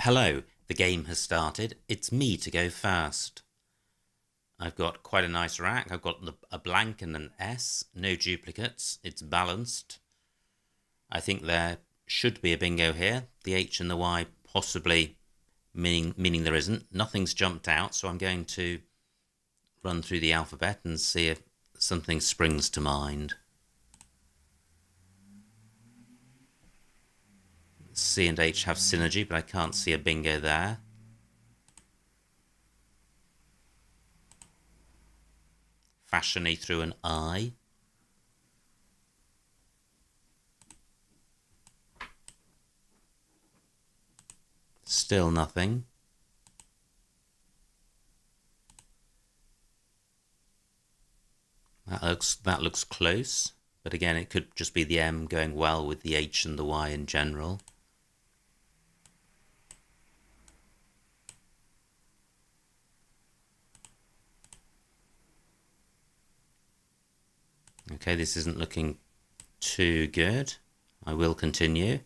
Hello, the game has started. It's me to go first. I've got quite a nice rack. I've got a blank and an S, no duplicates. It's balanced. I think there should be a bingo here. The H and the Y possibly meaning there isn't. Nothing's jumped out, so I'm going to run through the alphabet and see if something springs to mind. C and H have synergy, but I can't see a bingo there. Fashiony through an I. Still nothing. That looks close, but again it could just be the M going well with the H and the Y in general. Okay, this isn't looking too good. I will continue.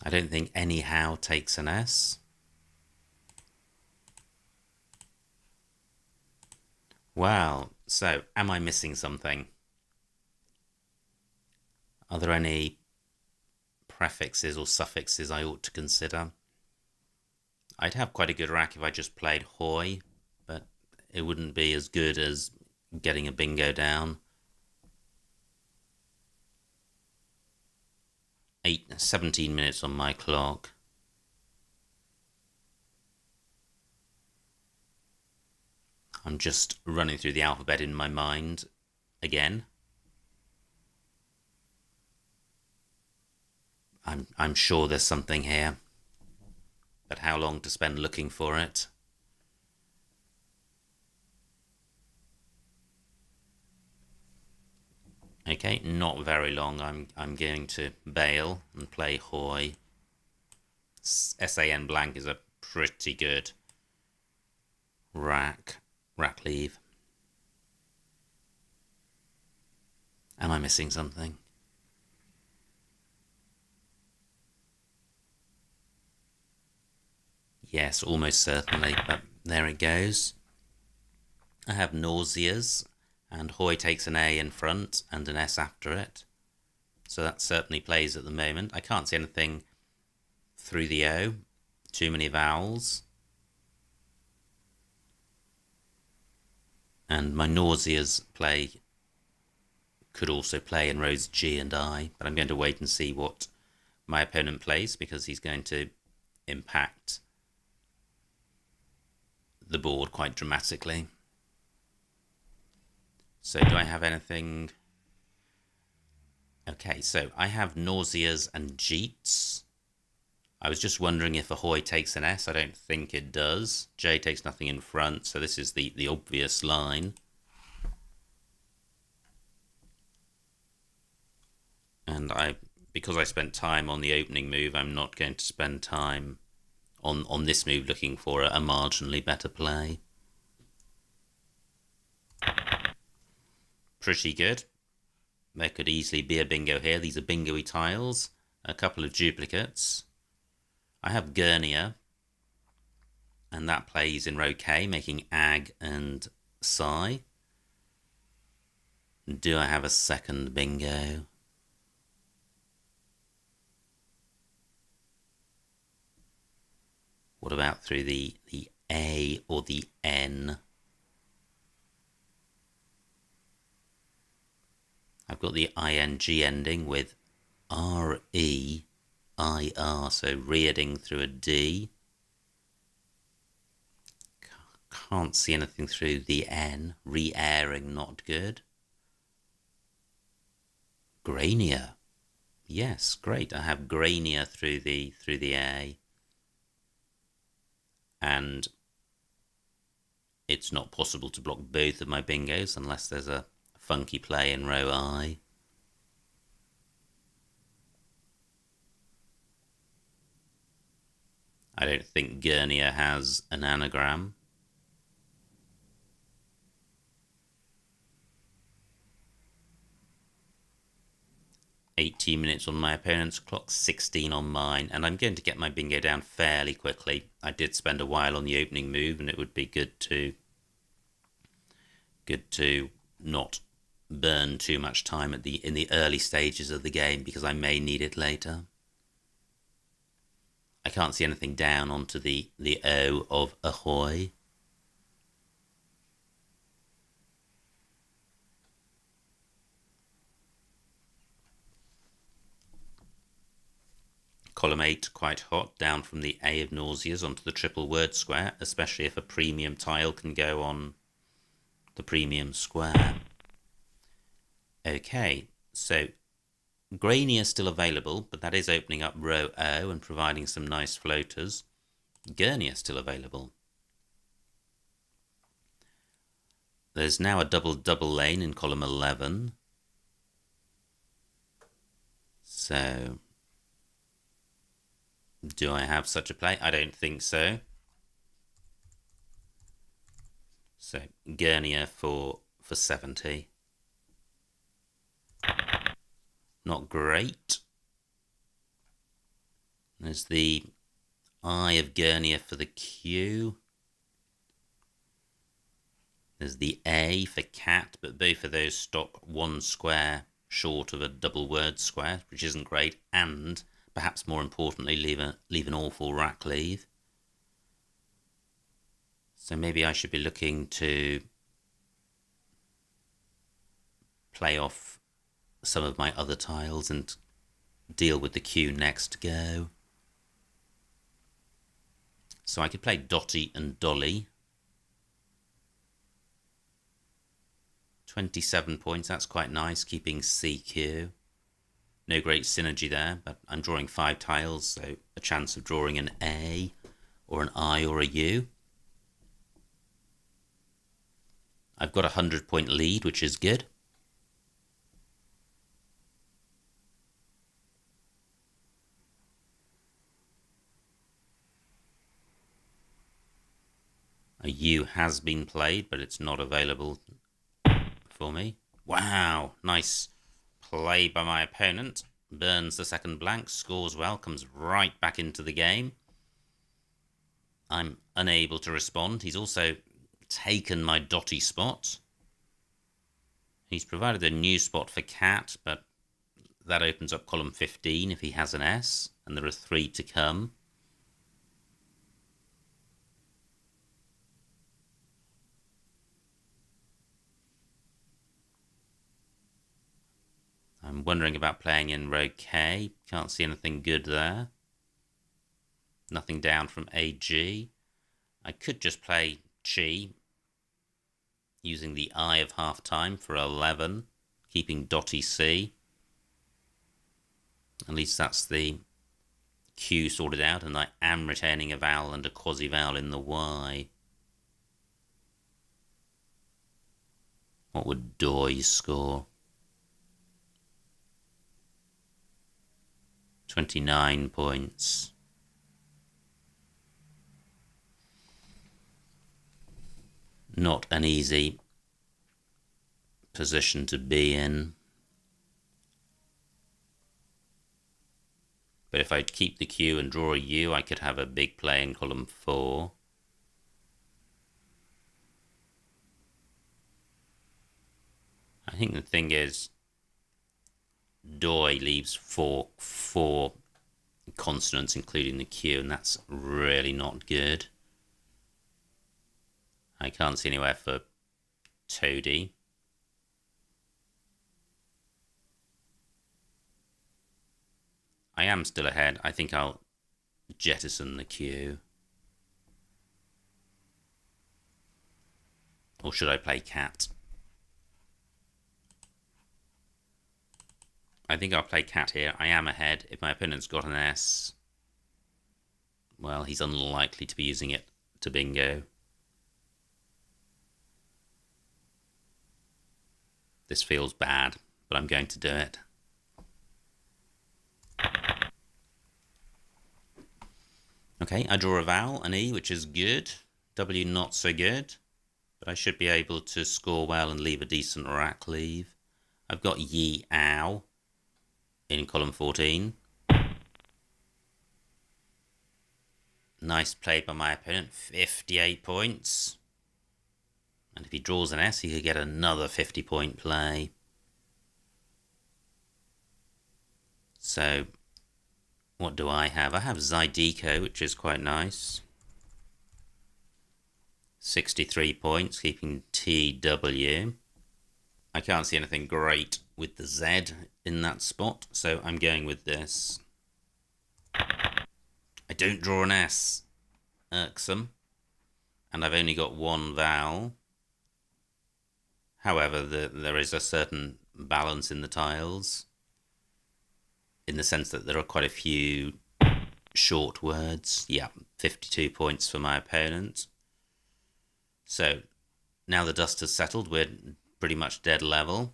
I don't think anyhow takes an S. Wow, so am I missing something? Are there any prefixes or suffixes I ought to consider? I'd have quite a good rack if I just played Hoy, but it wouldn't be as good as getting a bingo down. 17 minutes on my clock. I'm just running through the alphabet in my mind again. I'm sure there's something here, but how long to spend looking for it? Okay, not very long. I'm going to bail and play Hoy. SAN blank is a pretty good rack leave. Am I missing something? Yes, almost certainly, but there it goes. I have nauseas, and Hoy takes an A in front and an S after it. So that certainly plays at the moment. I can't see anything through the O. Too many vowels. And my nauseas could also play in rows G and I, but I'm going to wait and see what my opponent plays because he's going to impact the board quite dramatically. So do I have anything? Okay, so I have nauseas and jeets. I was just wondering if Ahoy takes an S. I don't think it does. J takes nothing in front, so this is the obvious line. And because I spent time on the opening move, I'm not going to spend time on this move looking for a marginally better play. Pretty good. There could easily be a bingo here. These are bingo-y tiles. A couple of duplicates. I have Gurnia, and that plays in row K, making Ag and Psi. Do I have a second bingo? What about through the A or the N? I've got the ing ending with R-E-I-R, so reading through a D. Can't see anything through the N. Re-airing, not good. Grania. Yes, great. I have Grania through the A. And it's not possible to block both of my bingos unless there's a funky play in row I. I don't think Gurnia has an anagram. 18 minutes on my opponent's clock, 16 on mine, and I'm going to get my bingo down fairly quickly. I did spend a while on the opening move, and it would be good to not burn too much time in the early stages of the game, because I may need it later. I can't see anything down onto the O of ahoy. Column 8, quite hot, down from the A of nauseas onto the triple word square, especially if a premium tile can go on the premium square. Okay, so Grainy is still available, but that is opening up row O and providing some nice floaters. Gurney is still available. There's now a double lane in column 11. So, do I have such a play? I don't think so. So, Gurnier for 70. Not great. There's the I of Gurnier for the Q. There's the A for cat, but both of those stop one square short of a double word square, which isn't great, and perhaps more importantly, leave an awful rack leave. So maybe I should be looking to play off some of my other tiles and deal with the Q next go. So I could play Dotty and Dolly. 27 points, that's quite nice, keeping CQ. No great synergy there, but I'm drawing 5 tiles, so a chance of drawing an A, or an I, or a U. I've got a 100-point lead, which is good. A U has been played, but it's not available for me. Wow, nice play by my opponent. Burns the second blank, scores well, comes right back into the game. I'm unable to respond. He's also taken my Dotty spot. He's provided a new spot for cat, but that opens up column 15 if he has an S, and there are 3 to come. I'm wondering about playing in row K. Can't see anything good there. Nothing down from AG. I could just play Chi, using the I of half time for 11, keeping Dotty C. At least that's the Q sorted out, and I am retaining a vowel and a quasi-vowel in the Y. What would Doy score? 29 points. Not an easy position to be in. But if I keep the Q and draw a U, I could have a big play in column 4. I think the thing is, Doy leaves four consonants, including the Q, and that's really not good. I can't see anywhere for Toady. I am still ahead. I think I'll jettison the Q. Or should I play cat? I think I'll play cat here. I am ahead. If my opponent's got an S, well, he's unlikely to be using it to bingo. This feels bad, but I'm going to do it. Okay, I draw a vowel, an E, which is good. W, not so good. But I should be able to score well and leave a decent rack leave. I've got ye, ow. in column 14. Nice play by my opponent, 58 points. And if he draws an S, he could get another 50-point play. So, what do I have? I have Zydeco, which is quite nice. 63 points, keeping TW. I can't see anything great with the Z in that spot, so I'm going with this. I don't draw an S. Irksome. And I've only got one vowel. However, there is a certain balance in the tiles, in the sense that there are quite a few short words. Yeah, 52 points for my opponent. So, now the dust has settled, we're pretty much dead level.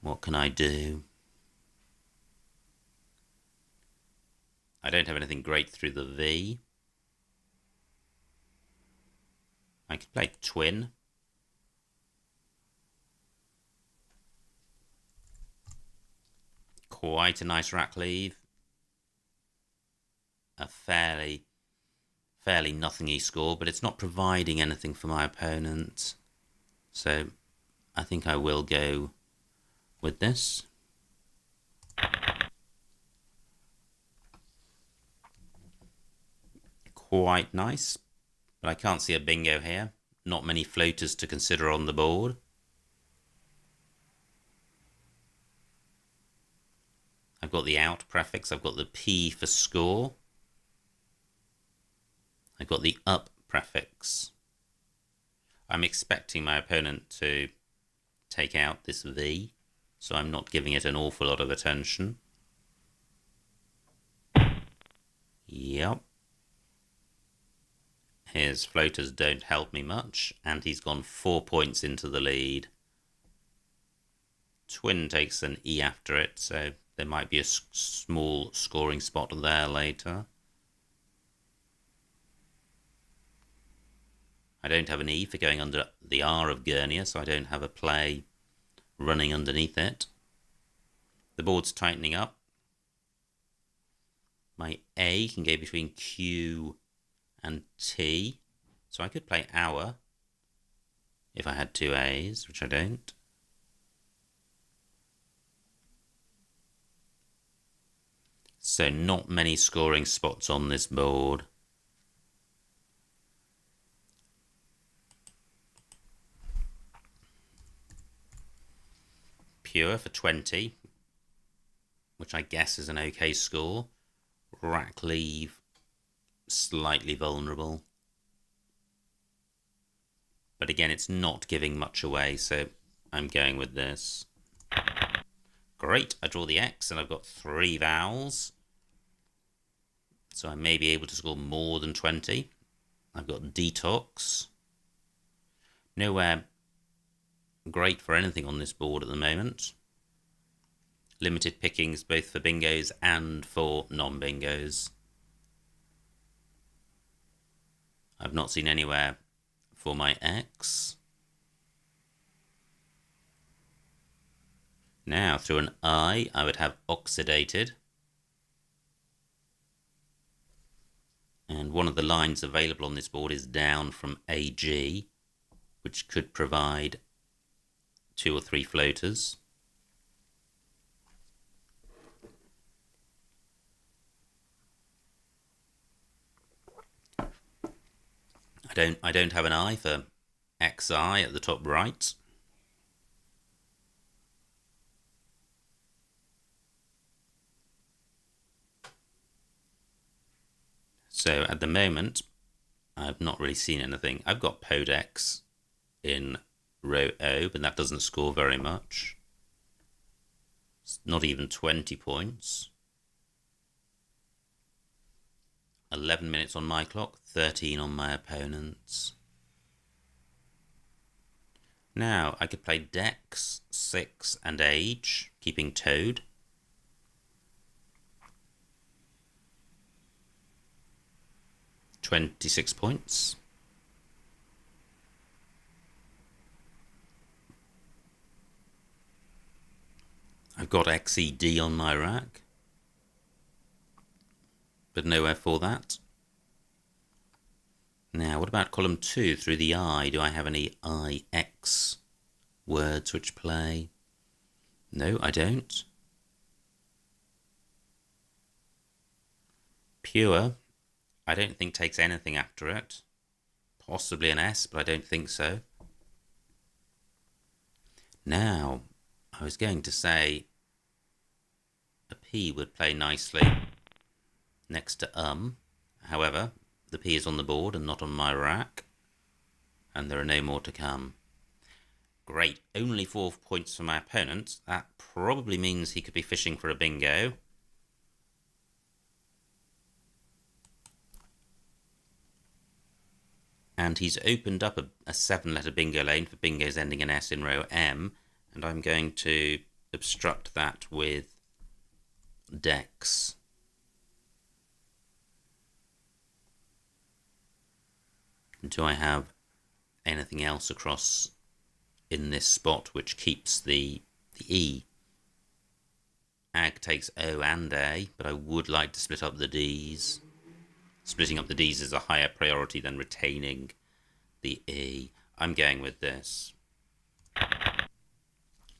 What can I do? I don't have anything great through the V. I could play twin. Quite a nice rack leave. A fairly nothingy score, but it's not providing anything for my opponent. So I think I will go with this. Quite nice, but I can't see a bingo here. Not many floaters to consider on the board. I've got the out prefix, I've got the P for score. I've got the up prefix. I'm expecting my opponent to take out this V, so I'm not giving it an awful lot of attention. Yep. His floaters don't help me much, and he's gone 4 points into the lead. Twin takes an E after it, so there might be a small scoring spot there later. I don't have an E for going under the R of Gurnia, so I don't have a play running underneath it. The board's tightening up. My A can go between Q and T, so I could play hour if I had two A's, which I don't. So not many scoring spots on this board. Pure for 20, which I guess is an okay score. Rack leave, slightly vulnerable. But again, it's not giving much away, so I'm going with this. Great, I draw the X and I've got 3 vowels. So I may be able to score more than 20. I've got detox. Nowhere great for anything on this board at the moment. Limited pickings both for bingos and for non-bingos. I've not seen anywhere for my X. Now, through an I would have oxidated. And one of the lines available on this board is down from AG, which could provide 2 or 3 floaters. I don't have an I for XI at the top right. So at the moment, I've not really seen anything. I've got Podex in row O, but that doesn't score very much. It's not even 20 points. 11 minutes on my clock, 13 on my opponent's. Now, I could play Dex, 6 and Age, keeping Toad. £26 points. I've got XED on my rack, but nowhere for that. Now, what about column 2 through the I? Do I have any IX words which play? No, I don't. Pure, I don't think takes anything after it. Possibly an S, but I don't think so. Now, I was going to say a P would play nicely next to However, the P is on the board and not on my rack, and there are no more to come. Great, only 4 points for my opponent. That probably means he could be fishing for a bingo. And he's opened up a 7-letter bingo lane for bingos ending in S in row M, and I'm going to obstruct that with decks. Do I have anything else across in this spot which keeps the E? Ag takes O and A, but I would like to split up the Ds. Splitting up the Ds is a higher priority than retaining the E. I'm going with this.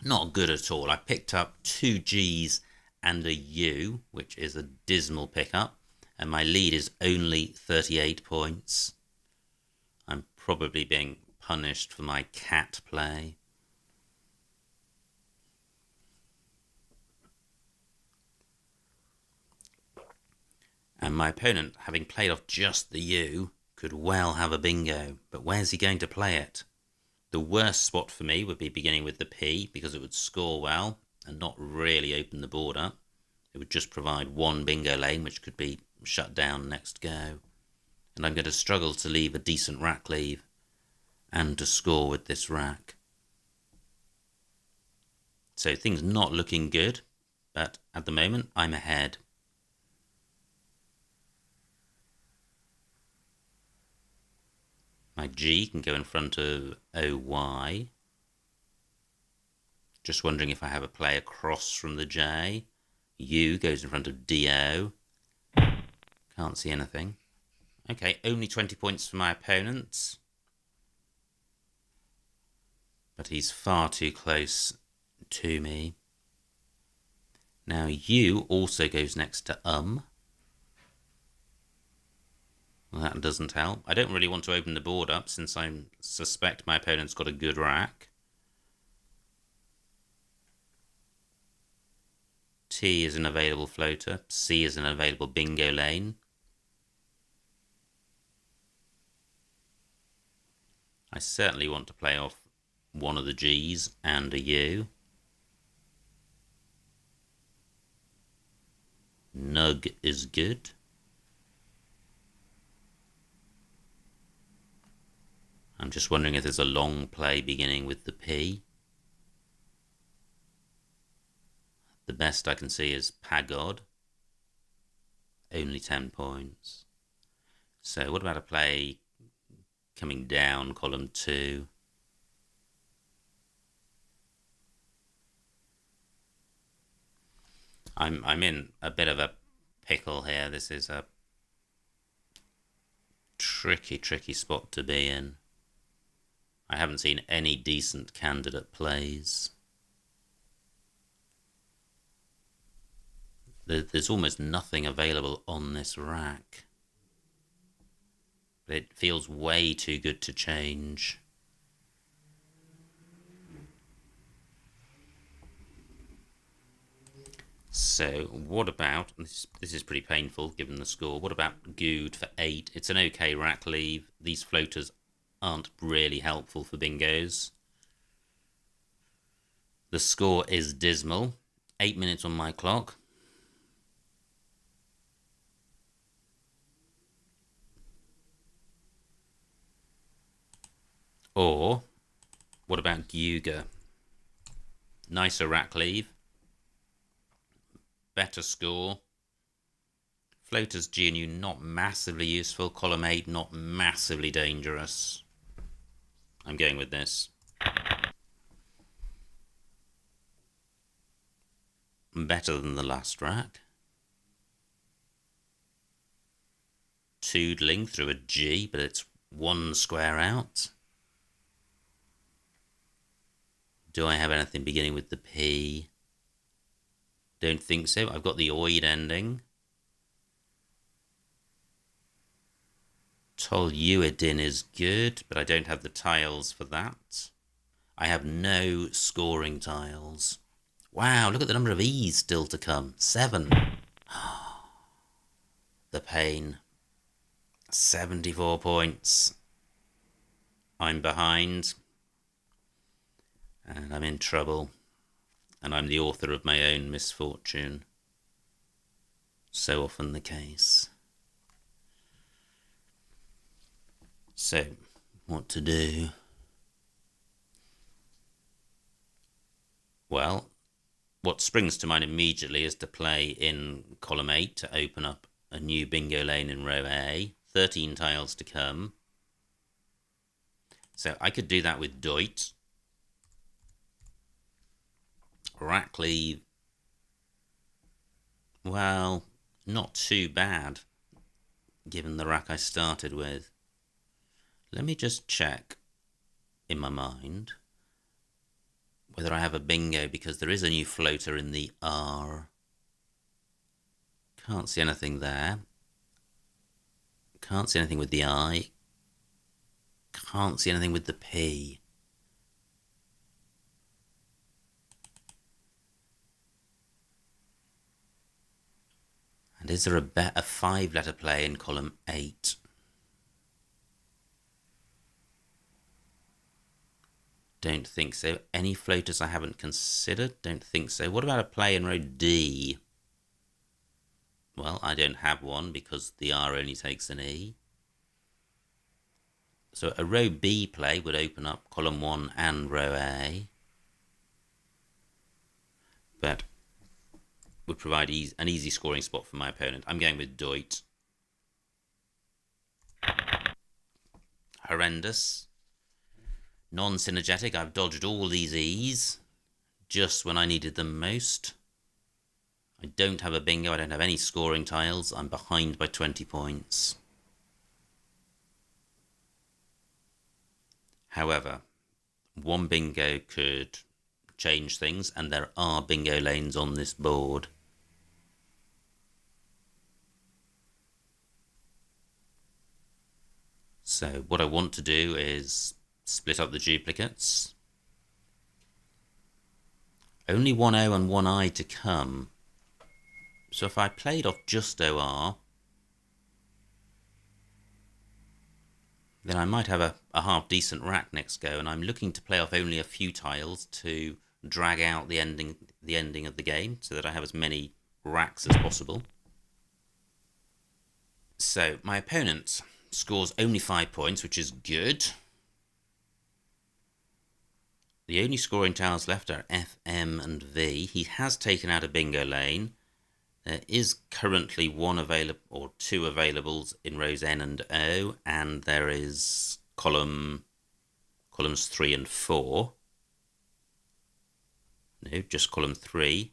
Not good at all. I picked up 2 Gs and a U, which is a dismal pickup, and my lead is only 38 points. I'm probably being punished for my cat play. And my opponent, having played off just the U, could well have a bingo. But where's he going to play it? The worst spot for me would be beginning with the P, because it would score well and not really open the board up. It would just provide 1 bingo lane, which could be shut down next go. And I'm going to struggle to leave a decent rack leave and to score with this rack. So things not looking good, but at the moment I'm ahead. My G can go in front of OY. Just wondering if I have a play across from the J. U goes in front of DO. Can't see anything. Okay, only 20 points for my opponent. But he's far too close to me. Now U also goes next to Well, that doesn't help. I don't really want to open the board up since I suspect my opponent's got a good rack. T is an available floater. C is an available bingo lane. I certainly want to play off one of the Gs and a U. Nug is good. I'm just wondering if there's a long play beginning with the P. The best I can see is Pagod. Only 10 points. So what about a play coming down column 2? I'm in a bit of a pickle here. This is a tricky spot to be in. I haven't seen any decent candidate plays. There's almost nothing available on this rack. But it feels way too good to change. So, what about, this is pretty painful given the score, what about Good for 8? It's an okay rack leave. These floaters aren't really helpful for bingos. The score is dismal. 8 minutes on my clock. Or, what about Gyuga? Nicer rack leave. Better score. Floaters G and U not massively useful. Column 8 not massively dangerous. I'm going with this. better than the last rack. Toodling through a G, but it's one square out. Do I have anything beginning with the P? Don't think so. I've got the oid ending. Toluidin is good, but I don't have the tiles for that. I have no scoring tiles. Wow, look at the number of E's still to come. 7. The pain. 74 points. I'm behind. And I'm in trouble. And I'm the author of my own misfortune. So often the case. So, what to do? Well, what springs to mind immediately is to play in column 8 to open up a new bingo lane in row A. 13 tiles to come. So I could do that with Deut. Rackley, well, not too bad, given the rack I started with. Let me just check in my mind whether I have a bingo, because there is a new floater in the R. Can't see anything there. Can't see anything with the I. Can't see anything with the P. And is there a 5-letter play in column 8? Don't think so. Any floaters I haven't considered? Don't think so. What about a play in row D? Well, I don't have one because the R only takes an E. So a row B play would open up column 1 and row A, but would provide an easy scoring spot for my opponent. I'm going with Deut. Horrendous. Non-synergetic. I've dodged all these E's just when I needed them most. I don't have a bingo. I don't have any scoring tiles. I'm behind by 20 points. However, one bingo could change things, and there are bingo lanes on this board. So what I want to do is split up the duplicates. Only one O and one I to come. So if I played off just OR, then I might have a half-decent rack next go, and I'm looking to play off only a few tiles to drag out the ending of the game so that I have as many racks as possible. So my opponent scores only 5 points, which is good. The only scoring tiles left are F, M, and V. He has taken out a bingo lane. There is currently one available, or two availables in rows N and O, and there is columns 3 and 4. No, just column 3.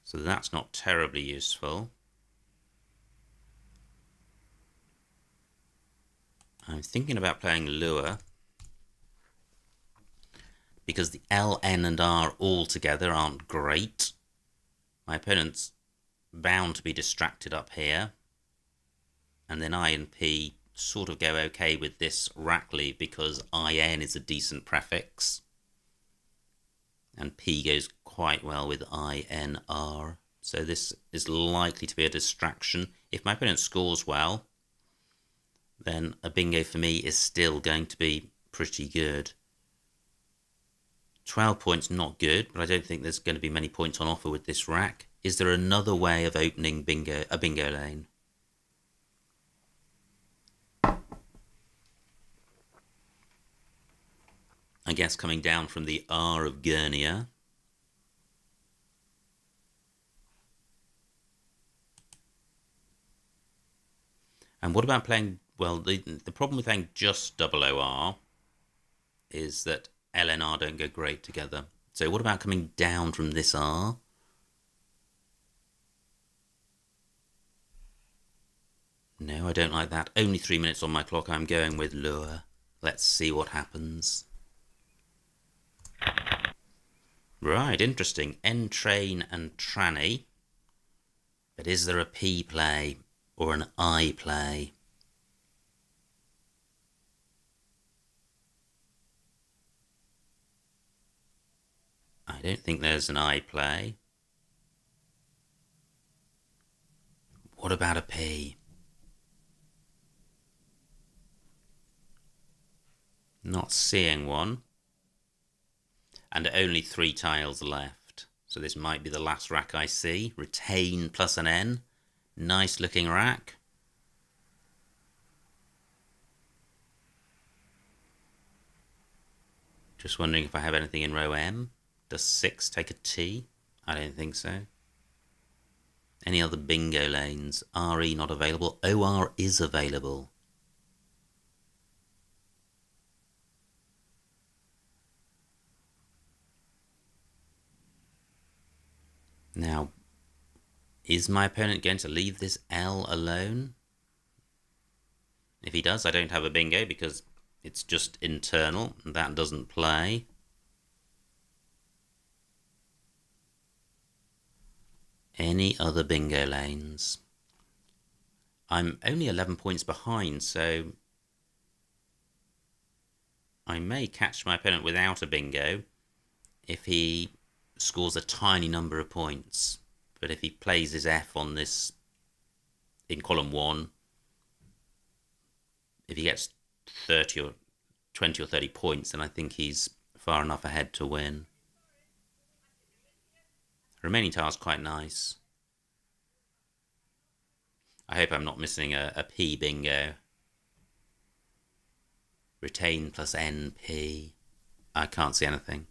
So that's not terribly useful. I'm thinking about playing lure, because the L, N and R all together aren't great. My opponent's bound to be distracted up here. And then I and P sort of go okay with this Rackley because IN is a decent prefix. And P goes quite well with INR. So this is likely to be a distraction. If my opponent scores well, then a bingo for me is still going to be pretty good. 12 points, not good, but I don't think there's going to be many points on offer with this rack. Is there another way of opening a bingo lane? I guess coming down from the R of Gurnia. And what about playing, well, the problem with playing just double OR is that L and R don't go great together. So what about coming down from this R? No, I don't like that. Only 3 minutes on my clock. I'm going with lure. Let's see what happens. Right, interesting. Entrain and tranny. But is there a P play or an I play? I don't think there's an I play. What about a P? Not seeing one. And only 3 tiles left. So this might be the last rack I see. Retain plus an N. Nice looking rack. Just wondering if I have anything in row M. Does 6 take a T? I don't think so. Any other bingo lanes? RE not available. OR is available. Now, is my opponent going to leave this L alone? If he does, I don't have a bingo because it's just internal and that doesn't play. Any other bingo lanes? I'm only 11 points behind, so I may catch my opponent without a bingo if he scores a tiny number of points. But if he plays his F on this in column 1, if he gets 30 or 20 or 30 points, then I think he's far enough ahead to win. Remaining tile's quite nice. I hope I'm not missing a P bingo. Retain plus NP. I can't see anything.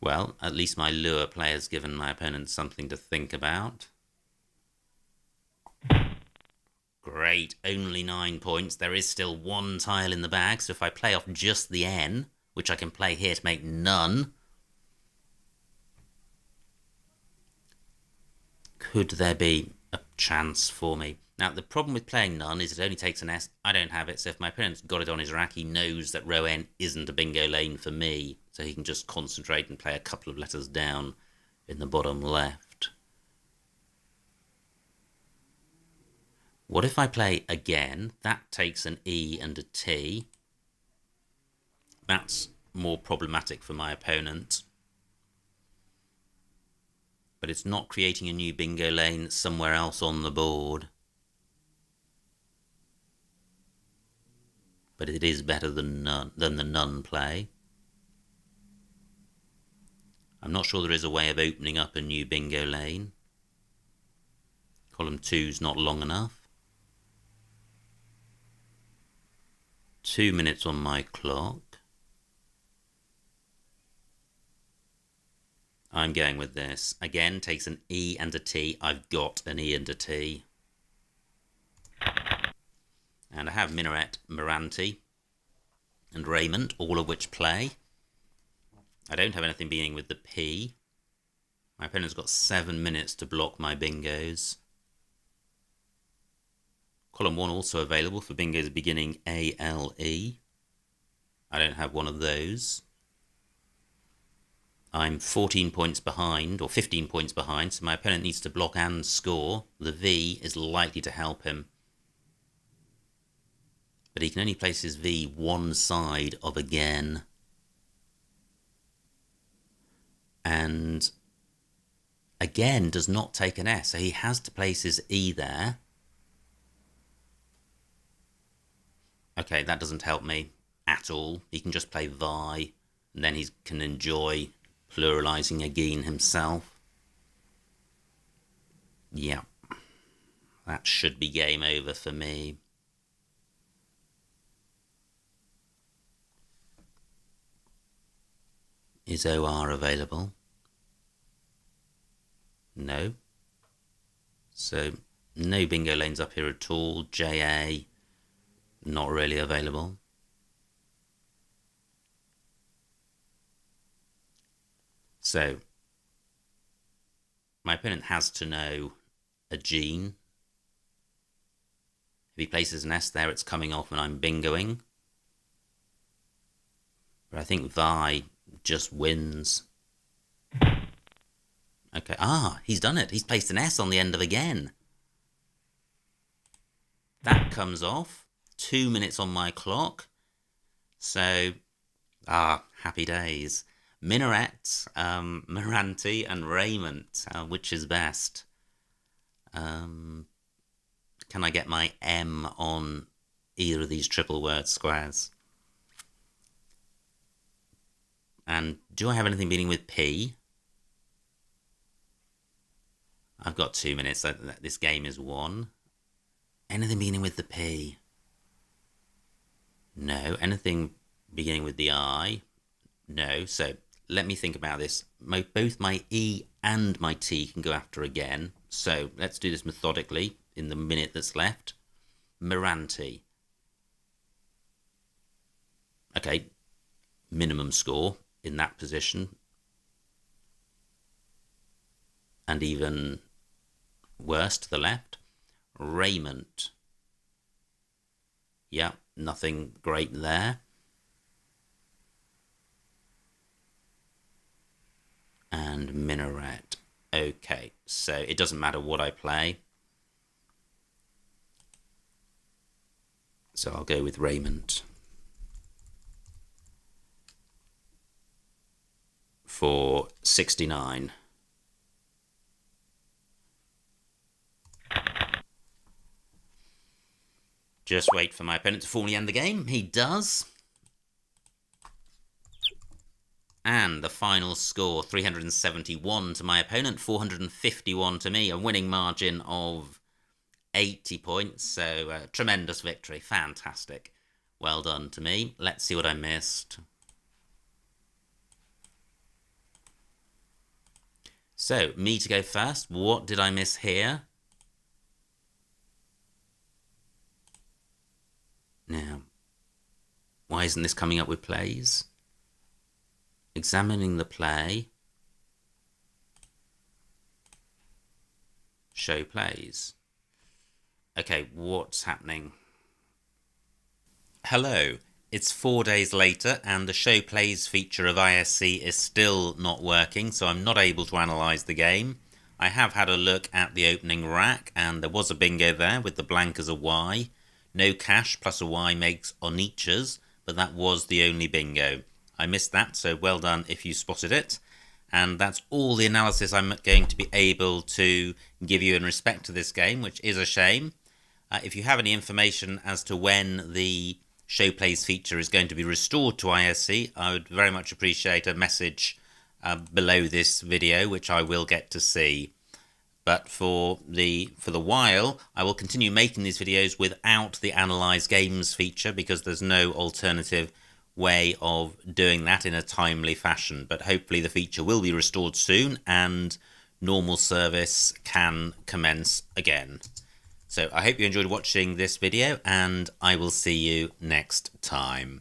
Well, at least my lure player's given my opponent something to think about. Great, only 9 points. There is still 1 tile in the bag, so if I play off just the N, which I can play here to make none, could there be a chance for me? Now, the problem with playing none is it only takes an S. I don't have it, so if my opponent's got it on his rack, he knows that row N isn't a bingo lane for me, so he can just concentrate and play a couple of letters down in the bottom left. What if I play again? That takes an E and a T. That's more problematic for my opponent. But it's not creating a new bingo lane somewhere else on the board. But it is better than the none play. I'm not sure there is a way of opening up a new bingo lane. Column 2's not long enough. 2 minutes on my clock. I'm going with this. Again, takes an E and a T. I've got an E and a T. And I have Minaret, Moranti, and Raymond, all of which play. I don't have anything beginning with the P. My opponent's got 7 minutes to block my bingos. Column 1 also available for bingos beginning ALE. I don't have one of those. I'm 14 points behind, or 15 points behind, so my opponent needs to block and score. The V is likely to help him. But he can only place his V one side of again. And again does not take an S, so he has to place his E there. Okay, that doesn't help me at all. He can just play Vi, and then he can enjoy pluralizing again himself. Yeah, that should be game over for me. Is OR available? No. So no bingo lanes up here at all. JA, Not really available. So, my opponent has to know a gene. If he places an S there, it's coming off and I'm bingoing. But I think Vi just wins. Okay, he's done it. He's placed an S on the end of again. That comes off. 2 minutes on my clock. So, happy days. Minaret, Moranti, and Raymond. Which is best? Can I get my M on either of these triple word squares? And do I have anything beginning with P? I've got 2 minutes. This game is won. Anything beginning with the P? No. Anything beginning with the I? No. So let me think about this. Both my E and my T can go after again. So let's do this methodically in the minute that's left. Moranti. Okay. Minimum score in that position. And even worse to the left. Raymond. Yeah, nothing great there. And Minaret. Okay, so it doesn't matter what I play. So I'll go with Raymond. For 69. Just wait for my opponent to formally end the game. He does. And the final score, 371 to my opponent, 451 to me. A winning margin of 80 points. So tremendous victory. Fantastic. Well done to me. Let's see what I missed. So, me to go first. What did I miss here? Now, why isn't this coming up with plays? Examining the play. Show plays. Okay, what's happening? Hello, it's 4 days later and the show plays feature of ISC is still not working, so I'm not able to analyse the game. I have had a look at the opening rack and there was a bingo there with the blank as a Y. No cash plus a Y makes onichas, but that was the only bingo. I missed that, so well done if you spotted it. And that's all the analysis I'm going to be able to give you in respect to this game, which is a shame. If you have any information as to when the show plays feature is going to be restored to ISC, I would very much appreciate a message below this video, which I will get to see. But for the while, I will continue making these videos without the Analyze Games feature because there's no alternative way of doing that in a timely fashion. But hopefully the feature will be restored soon and normal service can commence again. So I hope you enjoyed watching this video and I will see you next time.